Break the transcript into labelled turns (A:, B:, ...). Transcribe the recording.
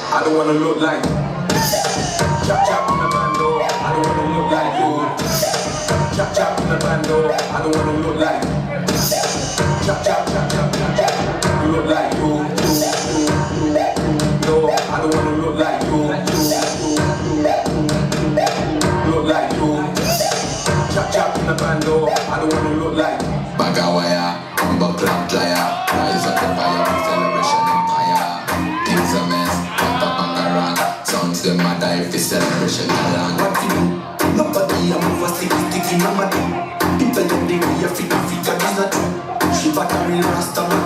A: I don't wanna look like chap chap in the bando. I don't wanna look like you. Chap chap in the bando. I don't wanna look like chap chap chap chap chap chap. You look like you. No, I don't wanna look like you. Look like you. Chap chap in the bando. I don't wanna look like
B: Bagawaya, Humble Clap Liar. Rise up the fire for celebration empire. Things a mess, what a bangarang. Sounds them mad if the celebration along.
C: What you do? Nobody a move a sticky nobody. People them they be a fit a figure is not true. She battery rasta man